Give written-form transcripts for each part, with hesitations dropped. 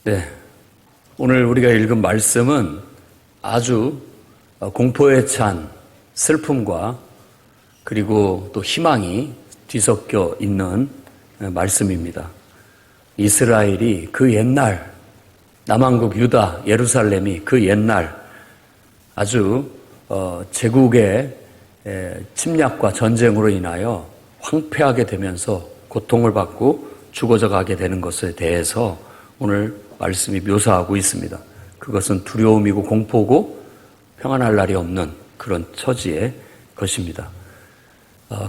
네, 오늘 우리가 읽은 말씀은 아주 공포에 찬 슬픔과 그리고 또 희망이 뒤섞여 있는 말씀입니다. 이스라엘이 그 옛날, 남왕국 유다, 예루살렘이 그 옛날 아주 제국의 침략과 전쟁으로 인하여 황폐하게 되면서 고통을 받고 죽어져 가게 되는 것에 대해서 오늘 말씀이 묘사하고 있습니다. 그것은 두려움이고 공포고 평안할 날이 없는 그런 처지의 것입니다.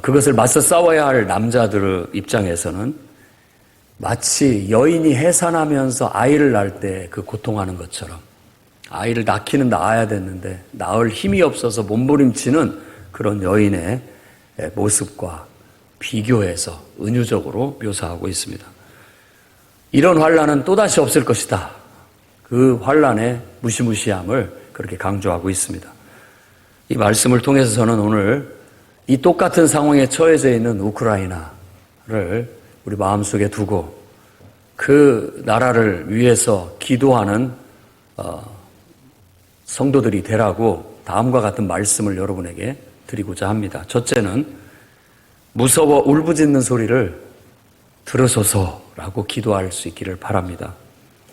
그것을 맞서 싸워야 할 남자들 입장에서는 마치 여인이 해산하면서 아이를 낳을 때 그 고통하는 것처럼 아이를 낳기는 낳아야 됐는데 낳을 힘이 없어서 몸부림치는 그런 여인의 모습과 비교해서 은유적으로 묘사하고 있습니다. 이런 환난은 또다시 없을 것이다. 그 환난의 무시무시함을 그렇게 강조하고 있습니다. 이 말씀을 통해서 저는 오늘 이 똑같은 상황에 처해져 있는 우크라이나를 우리 마음속에 두고 그 나라를 위해서 기도하는 성도들이 되라고 다음과 같은 말씀을 여러분에게 드리고자 합니다. 첫째는 무서워 울부짖는 소리를 들으소서라고 기도할 수 있기를 바랍니다.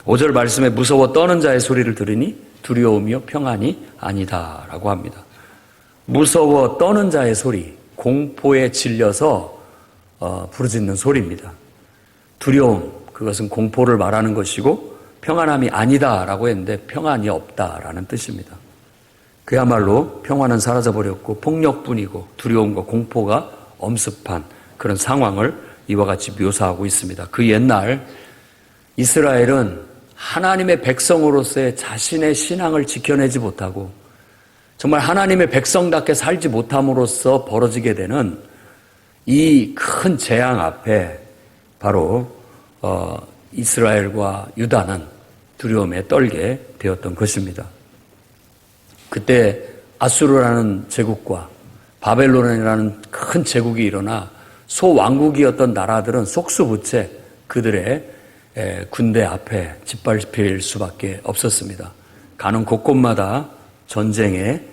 5절 말씀에 무서워 떠는 자의 소리를 들으니 두려움이요 평안이 아니다라고 합니다. 무서워 떠는 자의 소리, 공포에 질려서 부르짖는 소리입니다. 두려움, 그것은 공포를 말하는 것이고 평안함이 아니다라고 했는데 평안이 없다라는 뜻입니다. 그야말로 평안은 사라져버렸고 폭력뿐이고 두려움과 공포가 엄습한 그런 상황을 이와 같이 묘사하고 있습니다. 그 옛날 이스라엘은 하나님의 백성으로서의 자신의 신앙을 지켜내지 못하고 정말 하나님의 백성답게 살지 못함으로써 벌어지게 되는 이 큰 재앙 앞에 바로 이스라엘과 유다는 두려움에 떨게 되었던 것입니다. 그때 아수르라는 제국과 바벨론이라는 큰 제국이 일어나 소왕국이었던 나라들은 속수무책 그들의 군대 앞에 짓밟힐 수밖에 없었습니다. 가는 곳곳마다 전쟁의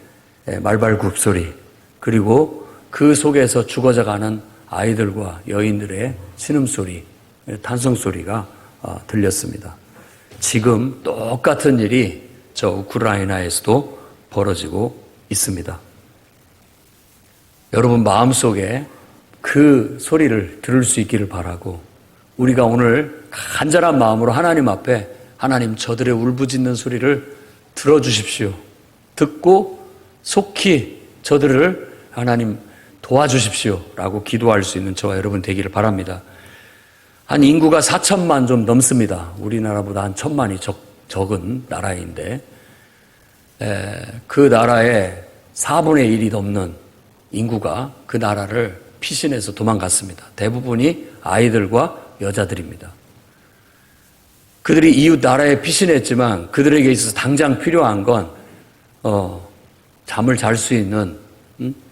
말발굽 소리, 그리고 그 속에서 죽어져가는 아이들과 여인들의 신음소리, 탄성소리가 들렸습니다. 지금 똑같은 일이 저 우크라이나에서도 벌어지고 있습니다. 여러분 마음속에 그 소리를 들을 수 있기를 바라고 우리가 오늘 간절한 마음으로 하나님 앞에 하나님 저들의 울부짖는 소리를 들어주십시오. 듣고 속히 저들을 하나님 도와주십시오 라고 기도할 수 있는 저와 여러분 되기를 바랍니다. 한 인구가 4천만 좀 넘습니다. 우리나라보다 한 1,000만이 적은 나라인데 그 나라의 4분의 1이 넘는 인구가 그 나라를 피신해서 도망갔습니다. 대부분이 아이들과 여자들입니다. 그들이 이웃 나라에 피신했지만 그들에게 있어서 당장 필요한 건 잠을 잘 수 있는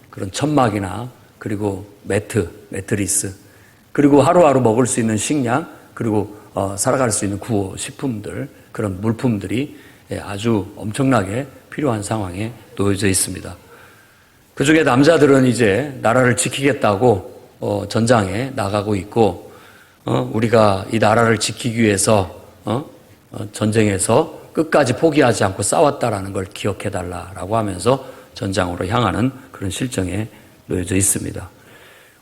그런 천막이나 그리고 매트리스, 그리고 하루하루 먹을 수 있는 식량, 그리고 살아갈 수 있는 구호 식품들, 그런 물품들이 아주 엄청나게 필요한 상황에 놓여져 있습니다. 그중에 남자들은 이제 나라를 지키겠다고 전장에 나가고 있고 우리가 이 나라를 지키기 위해서 전쟁에서 끝까지 포기하지 않고 싸웠다라는 걸 기억해달라라고 하면서 전장으로 향하는 그런 실정에 놓여져 있습니다.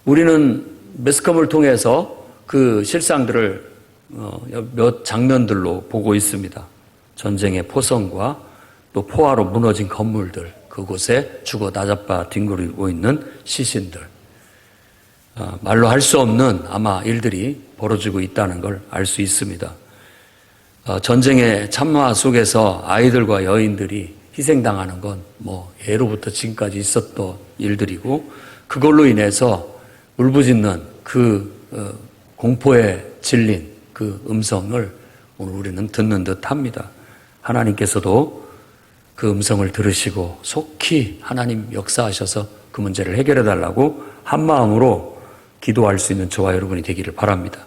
우리는 매스컴을 통해서 그 실상들을 몇 장면들로 보고 있습니다. 전쟁의 포성과 또 포화로 무너진 건물들, 그곳에 죽어 나자빠 뒹굴고 있는 시신들, 말로 할 수 없는 아마 일들이 벌어지고 있다는 걸 알 수 있습니다. 전쟁의 참화 속에서 아이들과 여인들이 희생당하는 건 예로부터 지금까지 있었던 일들이고 그걸로 인해서 울부짖는 그 공포에 질린 그 음성을 오늘 우리는 듣는 듯 합니다. 하나님께서도 그 음성을 들으시고 속히 하나님 역사하셔서 그 문제를 해결해 달라고 한마음으로 기도할 수 있는 저와 여러분이 되기를 바랍니다.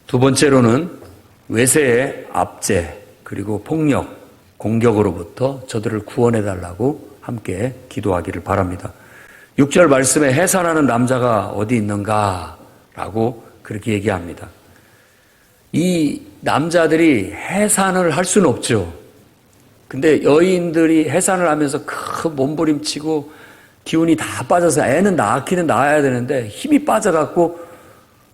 두 번째로는 외세의 압제 그리고 폭력, 공격으로부터 저들을 구원해달라고 함께 기도하기를 바랍니다. 6절 말씀에 해산하는 남자가 어디 있는가? 라고 그렇게 얘기합니다. 이 남자들이 해산을 할 수는 없죠. 근데 여인들이 해산을 하면서 큰 몸부림치고 기운이 다 빠져서 애는 낳기는 낳아야 되는데 힘이 빠져갖고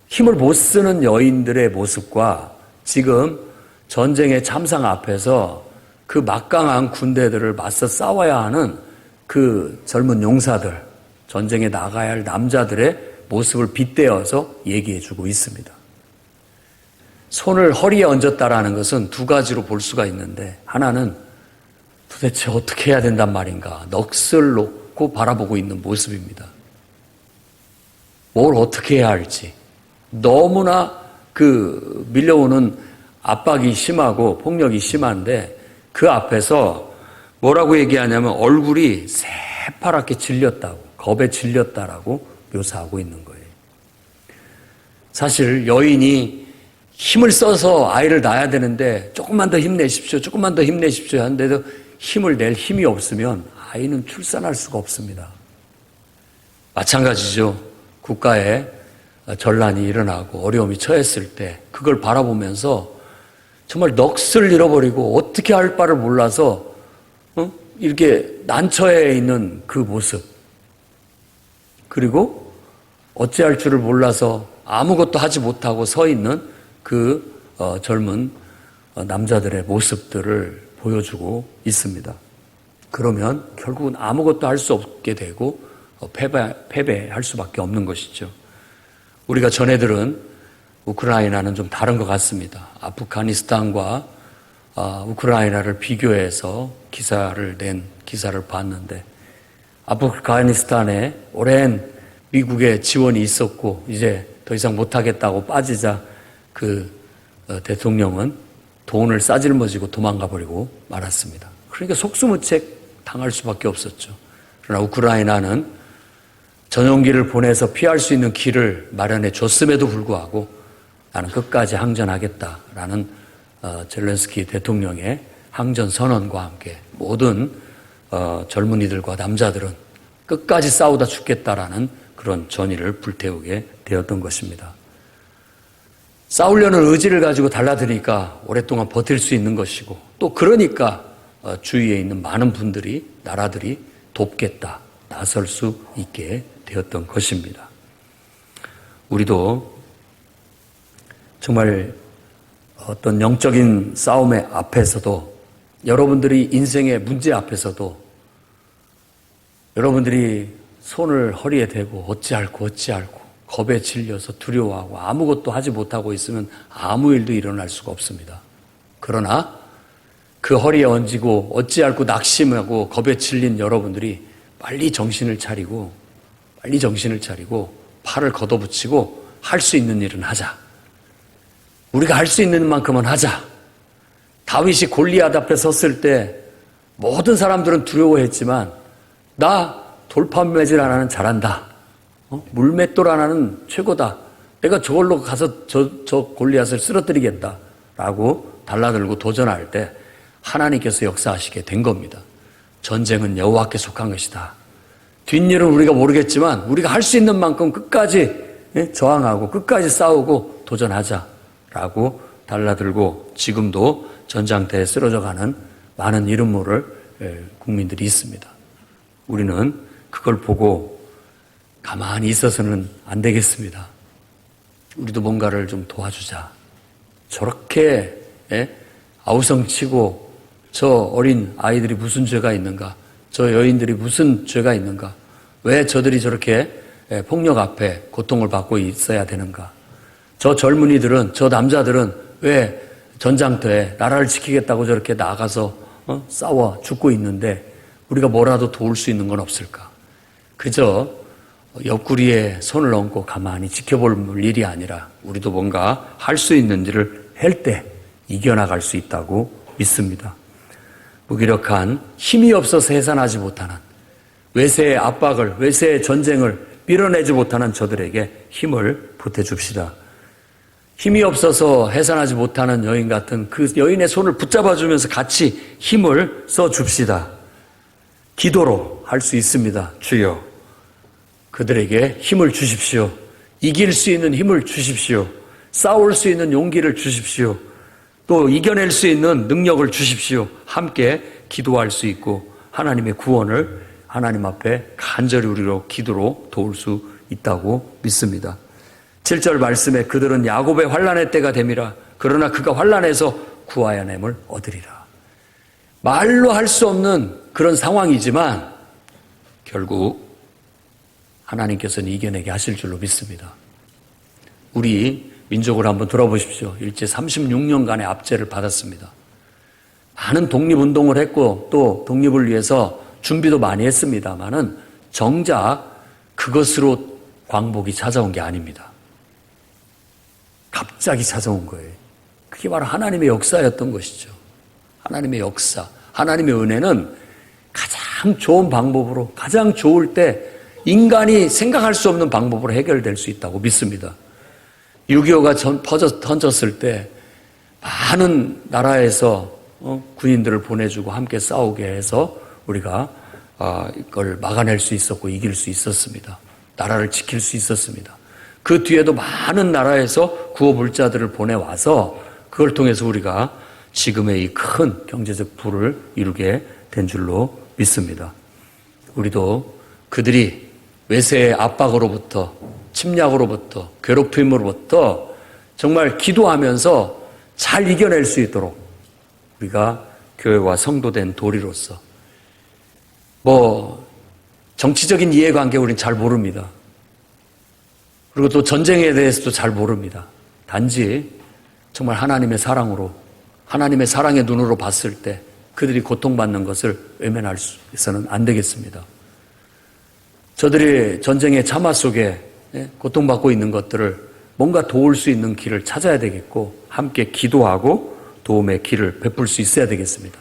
힘을 못 쓰는 여인들의 모습과 지금 전쟁의 참상 앞에서 그 막강한 군대들을 맞서 싸워야 하는 그 젊은 용사들, 전쟁에 나가야 할 남자들의 모습을 빗대어서 얘기해주고 있습니다. 손을 허리에 얹었다라는 것은 두 가지로 볼 수가 있는데, 하나는 도대체 어떻게 해야 된단 말인가, 넋을 놓고 바라보고 있는 모습입니다. 뭘 어떻게 해야 할지. 너무나 그 밀려오는 압박이 심하고 폭력이 심한데 그 앞에서 뭐라고 얘기하냐면 얼굴이 새파랗게 질렸다고, 겁에 질렸다라고 묘사하고 있는 거예요. 사실 여인이 힘을 써서 아이를 낳아야 되는데 조금만 더 힘내십시오, 조금만 더 힘내십시오 하는데도 힘을 낼 힘이 없으면 아이는 출산할 수가 없습니다. 마찬가지죠. 국가에 전란이 일어나고 어려움이 처했을 때 그걸 바라보면서 정말 넋을 잃어버리고 어떻게 할 바를 몰라서 이렇게 난처해 있는 그 모습, 그리고 어찌할 줄을 몰라서 아무것도 하지 못하고 서 있는 그 젊은 남자들의 모습들을 보여주고 있습니다. 그러면 결국은 아무것도 할 수 없게 되고 패배할 수밖에 없는 것이죠. 우리가 전해들은 우크라이나는 좀 다른 것 같습니다. 아프가니스탄과 우크라이나를 비교해서 기사를 봤는데, 아프가니스탄에 오랜 미국의 지원이 있었고 이제 더 이상 못하겠다고 빠지자 그 대통령은 돈을 싸질머지고 도망가 버리고 말았습니다. 그러니까 속수무책 당할 수밖에 없었죠. 그러나 우크라이나는 전용기를 보내서 피할 수 있는 길을 마련해 줬음에도 불구하고 나는 끝까지 항전하겠다라는 젤렌스키 대통령의 항전 선언과 함께 모든 젊은이들과 남자들은 끝까지 싸우다 죽겠다라는 그런 전의를 불태우게 되었던 것입니다. 싸우려는 의지를 가지고 달라드니까 오랫동안 버틸 수 있는 것이고, 또 그러니까 주위에 있는 많은 분들이, 나라들이 돕겠다, 나설 수 있게 되었던 것입니다. 우리도 정말 어떤 영적인 싸움의 앞에서도, 여러분들이 인생의 문제 앞에서도 여러분들이 손을 허리에 대고 어찌할꼬 겁에 질려서 두려워하고 아무것도 하지 못하고 있으면 아무 일도 일어날 수가 없습니다. 그러나 그 허리에 얹이고 어찌할꼬 낙심하고 겁에 질린 여러분들이 빨리 정신을 차리고 팔을 걷어붙이고 할 수 있는 일은 하자. 우리가 할 수 있는 만큼은 하자. 다윗이 골리앗 앞에 섰을 때 모든 사람들은 두려워했지만 나 돌판매질 하나는 잘한다. 물맷돌 하나는 최고다. 내가 저걸로 가서 저 골리앗을 쓰러뜨리겠다. 라고 달라들고 도전할 때 하나님께서 역사하시게 된 겁니다. 전쟁은 여호와께 속한 것이다. 뒷일은 우리가 모르겠지만 우리가 할 수 있는 만큼 끝까지 저항하고 끝까지 싸우고 도전하자라고 달라들고 지금도 전장터에 쓰러져가는 많은 이름 모를 국민들이 있습니다. 우리는 그걸 보고 가만히 있어서는 안 되겠습니다. 우리도 뭔가를 좀 도와주자. 저렇게 아우성치고 저 어린 아이들이 무슨 죄가 있는가? 저 여인들이 무슨 죄가 있는가? 왜 저들이 저렇게 폭력 앞에 고통을 받고 있어야 되는가? 저 젊은이들은, 저 남자들은 왜 전장터에 나라를 지키겠다고 저렇게 나가서 싸워 죽고 있는데 우리가 뭐라도 도울 수 있는 건 없을까? 그저 옆구리에 손을 얹고 가만히 지켜볼 일이 아니라 우리도 뭔가 할 수 있는 일을 할 때 이겨나갈 수 있다고 믿습니다. 무기력한, 힘이 없어서 해산하지 못하는, 외세의 압박을, 외세의 전쟁을 밀어내지 못하는 저들에게 힘을 보태줍시다. 힘이 없어서 해산하지 못하는 여인 같은 그 여인의 손을 붙잡아주면서 같이 힘을 써줍시다. 기도로 할 수 있습니다. 주여, 그들에게 힘을 주십시오. 이길 수 있는 힘을 주십시오. 싸울 수 있는 용기를 주십시오. 또 이겨낼 수 있는 능력을 주십시오. 함께 기도할 수 있고 하나님의 구원을 하나님 앞에 간절히 우리로 기도로 도울 수 있다고 믿습니다. 7절 말씀에 그들은 야곱의 환난의 때가 됨이라. 그러나 그가 환난에서 구하여냄을 얻으리라. 말로 할 수 없는 그런 상황이지만 결국 하나님께서는 이겨내게 하실 줄로 믿습니다. 우리 민족을 한번 돌아보십시오. 일제 36년간의 압제를 받았습니다. 많은 독립운동을 했고 또 독립을 위해서 준비도 많이 했습니다만은 정작 그것으로 광복이 찾아온 게 아닙니다. 갑자기 찾아온 거예요. 그게 바로 하나님의 역사였던 것이죠. 하나님의 역사, 하나님의 은혜는 가장 좋은 방법으로, 가장 좋을 때 인간이 생각할 수 없는 방법으로 해결될 수 있다고 믿습니다. 6.25가 터졌을 때 많은 나라에서 군인들을 보내주고 함께 싸우게 해서 우리가 이걸 막아낼 수 있었고 이길 수 있었습니다. 나라를 지킬 수 있었습니다. 그 뒤에도 많은 나라에서 구호불자들을 보내와서 그걸 통해서 우리가 지금의 이 큰 경제적 부를 이루게 된 줄로 믿습니다. 우리도 그들이 외세의 압박으로부터, 침략으로부터, 괴롭힘으로부터 정말 기도하면서 잘 이겨낼 수 있도록 우리가 교회와 성도된 도리로서 정치적인 이해관계 우리는 잘 모릅니다. 그리고 또 전쟁에 대해서도 잘 모릅니다. 단지 정말 하나님의 사랑으로, 하나님의 사랑의 눈으로 봤을 때 그들이 고통받는 것을 외면할 수 있어서는 안 되겠습니다. 저들이 전쟁의 참화 속에 고통받고 있는 것들을 뭔가 도울 수 있는 길을 찾아야 되겠고 함께 기도하고 도움의 길을 베풀 수 있어야 되겠습니다.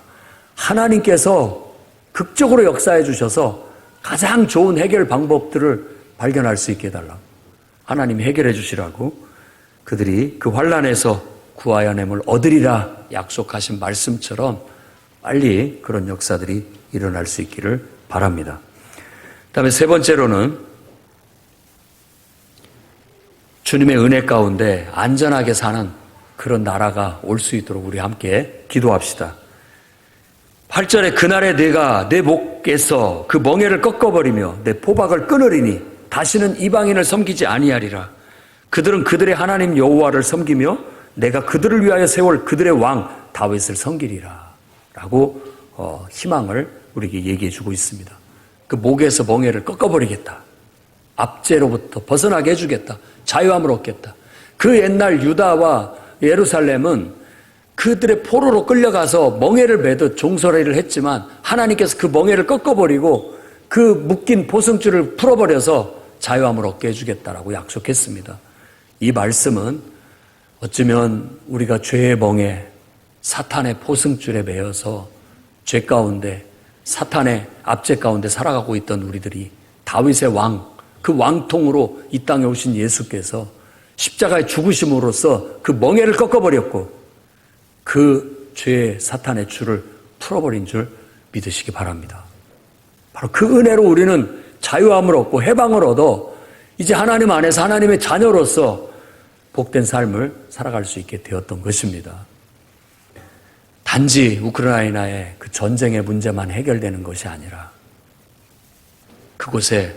하나님께서 극적으로 역사해 주셔서 가장 좋은 해결 방법들을 발견할 수 있게 해달라고, 하나님이 해결해 주시라고, 그들이 그 환난에서 구하여냄을 얻으리라 약속하신 말씀처럼 빨리 그런 역사들이 일어날 수 있기를 바랍니다. 그다음에 세 번째로는 주님의 은혜 가운데 안전하게 사는 그런 나라가 올 수 있도록 우리 함께 기도합시다. 8절에 그날에 내가 내 목에서 그 멍에를 꺾어버리며 내 포박을 끊으리니 다시는 이방인을 섬기지 아니하리라. 그들은 그들의 하나님 여호와를 섬기며 내가 그들을 위하여 세울 그들의 왕 다윗을 섬기리라 라고 희망을 우리에게 얘기해 주고 있습니다. 그 목에서 멍에를 꺾어버리겠다. 압제로부터 벗어나게 해주겠다. 자유함을 얻겠다. 그 옛날 유다와 예루살렘은 그들의 포로로 끌려가서 멍에를 매듯 종살이를 했지만 하나님께서 그 멍에를 꺾어버리고 그 묶인 포승줄을 풀어버려서 자유함을 얻게 해주겠다라고 약속했습니다. 이 말씀은 어쩌면 우리가 죄의 멍에 사탄의 포승줄에 매여서 죄 가운데 사탄의 압제 가운데 살아가고 있던 우리들이 다윗의 왕, 그 왕통으로 이 땅에 오신 예수께서 십자가의 죽으심으로써 그 멍에를 꺾어버렸고 그 죄의 사탄의 줄을 풀어버린 줄 믿으시기 바랍니다. 바로 그 은혜로 우리는 자유함을 얻고 해방을 얻어 이제 하나님 안에서 하나님의 자녀로서 복된 삶을 살아갈 수 있게 되었던 것입니다. 단지 우크라이나의 그 전쟁의 문제만 해결되는 것이 아니라 그곳에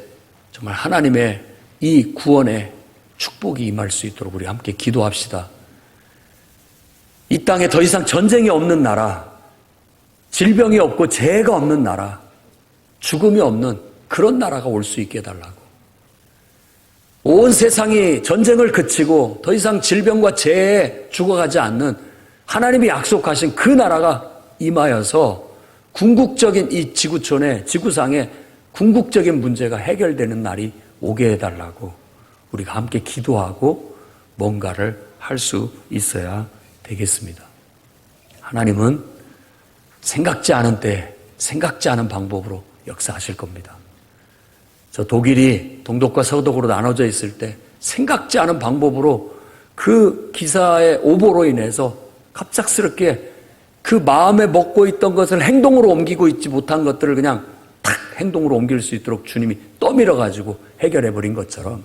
정말 하나님의 이 구원의 축복이 임할 수 있도록 우리 함께 기도합시다. 이 땅에 더 이상 전쟁이 없는 나라, 질병이 없고 재해가 없는 나라, 죽음이 없는 그런 나라가 올 수 있게 해달라고. 온 세상이 전쟁을 그치고 더 이상 질병과 재해에 죽어가지 않는 하나님이 약속하신 그 나라가 임하여서 궁극적인 이 지구촌의, 지구상의 궁극적인 문제가 해결되는 날이 오게 해달라고 우리가 함께 기도하고 뭔가를 할 수 있어야 되겠습니다. 하나님은 생각지 않은 때, 생각지 않은 방법으로 역사하실 겁니다. 저 독일이 동독과 서독으로 나눠져 있을 때 생각지 않은 방법으로 그 기사의 오보로 인해서 갑작스럽게 그 마음에 먹고 있던 것을 행동으로 옮기고 있지 못한 것들을 그냥 탁 행동으로 옮길 수 있도록 주님이 떠밀어가지고 해결해버린 것처럼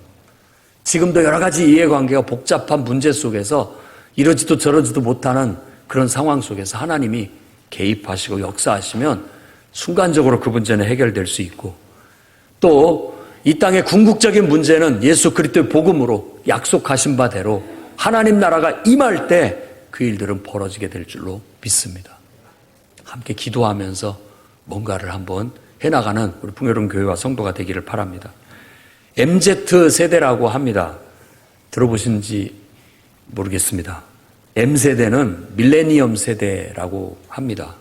지금도 여러 가지 이해관계가 복잡한 문제 속에서 이러지도 저러지도 못하는 그런 상황 속에서 하나님이 개입하시고 역사하시면 순간적으로 그 문제는 해결될 수 있고, 또 이 땅의 궁극적인 문제는 예수 그리스도의 복음으로 약속하신 바대로 하나님 나라가 임할 때 그 일들은 벌어지게 될 줄로 믿습니다. 함께 기도하면서 뭔가를 한번 해나가는 우리 풍요로운 교회와 성도가 되기를 바랍니다. MZ세대라고 합니다. 들어보신지 모르겠습니다. M세대는 밀레니엄 세대라고 합니다.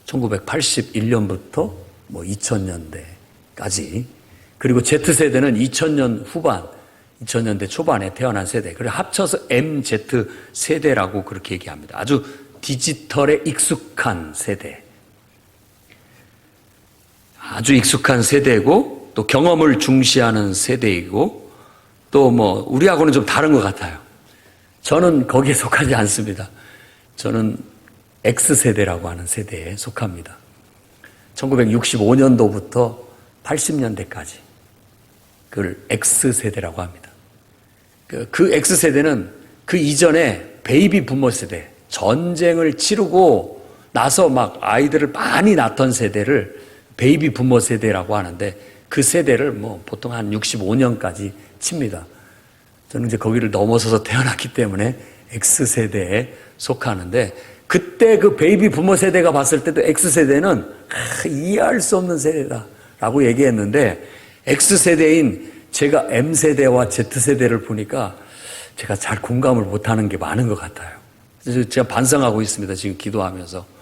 1981년부터 2000년대까지, 그리고 Z세대는 2000년 후반, 2000년대 초반에 태어난 세대, 그래서 합쳐서 MZ세대라고 그렇게 얘기합니다. 아주 디지털에 익숙한 세대, 아주 익숙한 세대고, 또 경험을 중시하는 세대이고, 또 우리하고는 좀 다른 것 같아요. 저는 거기에 속하지 않습니다. 저는 X세대라고 하는 세대에 속합니다. 1965년도부터 80년대까지 그걸 X세대라고 합니다. 그 X세대는 그 이전에 베이비 부모 세대, 전쟁을 치르고 나서 막 아이들을 많이 낳던 세대를 베이비 부모 세대라고 하는데, 그 세대를 보통 한 65년까지 칩니다. 저는 이제 거기를 넘어서서 태어났기 때문에 X세대에 속하는데, 그때 그 베이비 부모 세대가 봤을 때도 X세대는 이해할 수 없는 세대다라고 얘기했는데, X세대인 제가 M세대와 Z세대를 보니까 제가 잘 공감을 못하는 게 많은 것 같아요. 그래서 제가 반성하고 있습니다. 지금 기도하면서.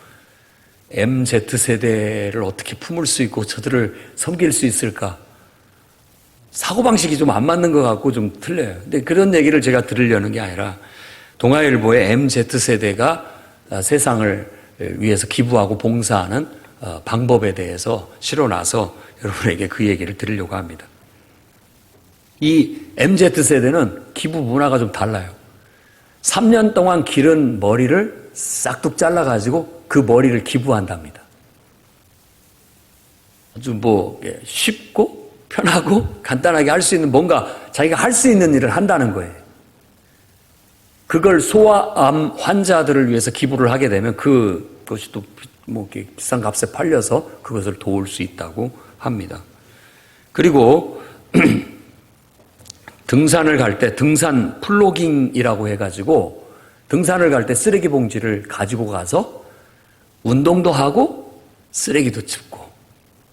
MZ세대를 어떻게 품을 수 있고 저들을 섬길 수 있을까? 사고방식이 좀 안 맞는 것 같고 좀 틀려요. 근데 그런 얘기를 제가 들으려는 게 아니라, 동아일보의 MZ세대가 세상을 위해서 기부하고 봉사하는 방법에 대해서 실어놔서 여러분에게 그 얘기를 드리려고 합니다. 이 MZ세대는 기부 문화가 좀 달라요. 3년 동안 기른 머리를 싹둑 잘라가지고 그 머리를 기부한답니다. 아주 쉽고 편하고 간단하게 할 수 있는, 뭔가 자기가 할 수 있는 일을 한다는 거예요. 그걸 소아암 환자들을 위해서 기부를 하게 되면 그것이 또 비싼 값에 팔려서 그것을 도울 수 있다고 합니다. 그리고 등산을 갈 때 등산 플로깅이라고 해가지고 등산을 갈 때 쓰레기 봉지를 가지고 가서 운동도 하고 쓰레기도 줍고,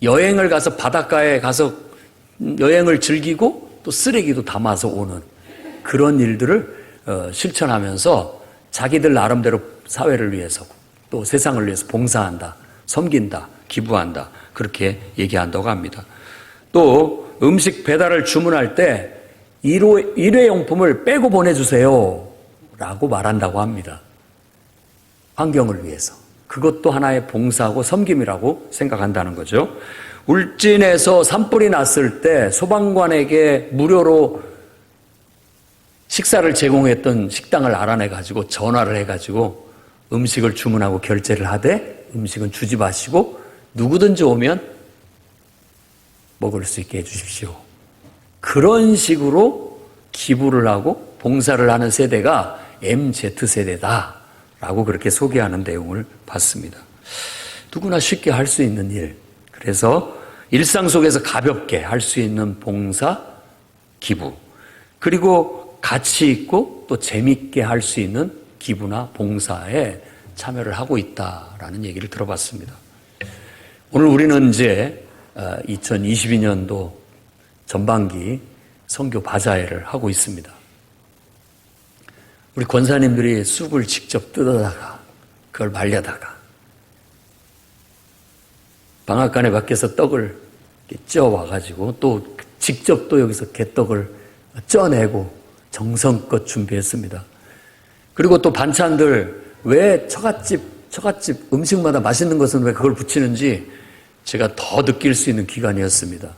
여행을 가서 바닷가에 가서 여행을 즐기고 또 쓰레기도 담아서 오는 그런 일들을 실천하면서 자기들 나름대로 사회를 위해서 또 세상을 위해서 봉사한다, 섬긴다, 기부한다, 그렇게 얘기한다고 합니다. 또 음식 배달을 주문할 때 일회용품을 빼고 보내주세요 라고 말한다고 합니다. 환경을 위해서. 그것도 하나의 봉사하고 섬김이라고 생각한다는 거죠. 울진에서 산불이 났을 때 소방관에게 무료로 식사를 제공했던 식당을 알아내가지고 전화를 해가지고 음식을 주문하고 결제를 하되, 음식은 주지 마시고 누구든지 오면 먹을 수 있게 해주십시오. 그런 식으로 기부를 하고 봉사를 하는 세대가 MZ세대다라고 그렇게 소개하는 내용을 봤습니다. 누구나 쉽게 할 수 있는 일, 그래서 일상 속에서 가볍게 할 수 있는 봉사, 기부, 그리고 가치 있고 또 재밌게 할 수 있는 기부나 봉사에 참여를 하고 있다라는 얘기를 들어봤습니다. 오늘 우리는 이제 2022년도 전반기 선교 바자회를 하고 있습니다. 우리 권사님들이 쑥을 직접 뜯어다가 그걸 말려다가 방앗간에 밖에서 떡을 쪄와가지고 또 직접 또 여기서 개떡을 쪄내고 정성껏 준비했습니다. 그리고 또 반찬들, 왜 처갓집 음식마다 맛있는 것은 왜 그걸 붙이는지 제가 더 느낄 수 있는 기간이었습니다.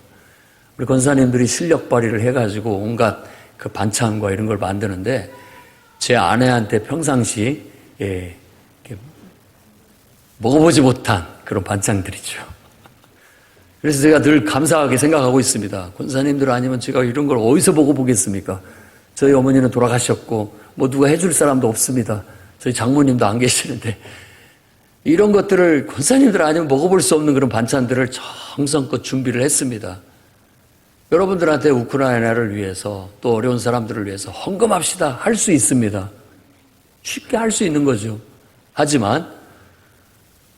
우리 권사님들이 실력 발휘를 해가지고 온갖 그 반찬과 이런 걸 만드는데 제 아내한테 평상시 이렇게 먹어보지 못한 그런 반찬들이죠. 그래서 제가 늘 감사하게 생각하고 있습니다. 권사님들 아니면 제가 이런 걸 어디서 먹어보겠습니까? 저희 어머니는 돌아가셨고 뭐 누가 해줄 사람도 없습니다. 저희 장모님도 안 계시는데 이런 것들을 권사님들 아니면 먹어볼 수 없는 그런 반찬들을 정성껏 준비를 했습니다. 여러분들한테 우크라이나를 위해서 또 어려운 사람들을 위해서 헌금합시다 할 수 있습니다. 쉽게 할 수 있는 거죠. 하지만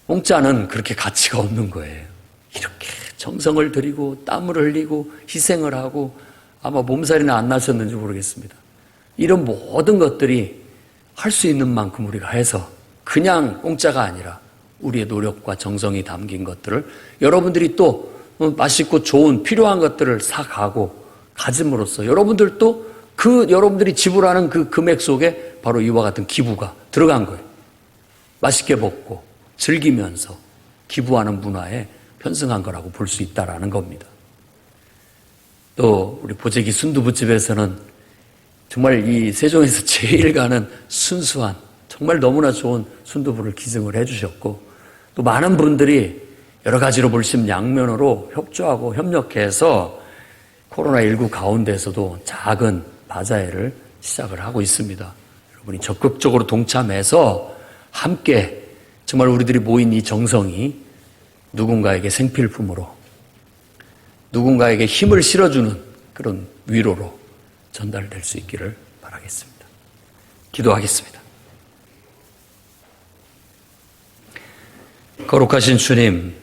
공짜는 그렇게 가치가 없는 거예요. 이렇게 정성을 들이고 땀을 흘리고 희생을 하고 아마 몸살이나 안 나셨는지 모르겠습니다. 이런 모든 것들이 할 수 있는 만큼 우리가 해서 그냥 공짜가 아니라 우리의 노력과 정성이 담긴 것들을 여러분들이 또 맛있고 좋은 필요한 것들을 사가고 가짐으로써 여러분들도 여러분들이 지불하는 그 금액 속에 바로 이와 같은 기부가 들어간 거예요. 맛있게 먹고 즐기면서 기부하는 문화에 편승한 거라고 볼 수 있다라는 겁니다. 또 우리 보재기 순두부집에서는 정말 이 세종에서 제일 가는 순수한 정말 너무나 좋은 순두부를 기증을 해주셨고 또 많은 분들이 여러 가지로 물심양면으로 협조하고 협력해서 코로나19 가운데서도 작은 바자회를 시작을 하고 있습니다. 여러분이 적극적으로 동참해서 함께 정말 우리들이 모인 이 정성이 누군가에게 생필품으로 누군가에게 힘을 실어주는 그런 위로로 전달될 수 있기를 바라겠습니다. 기도하겠습니다. 거룩하신 주님,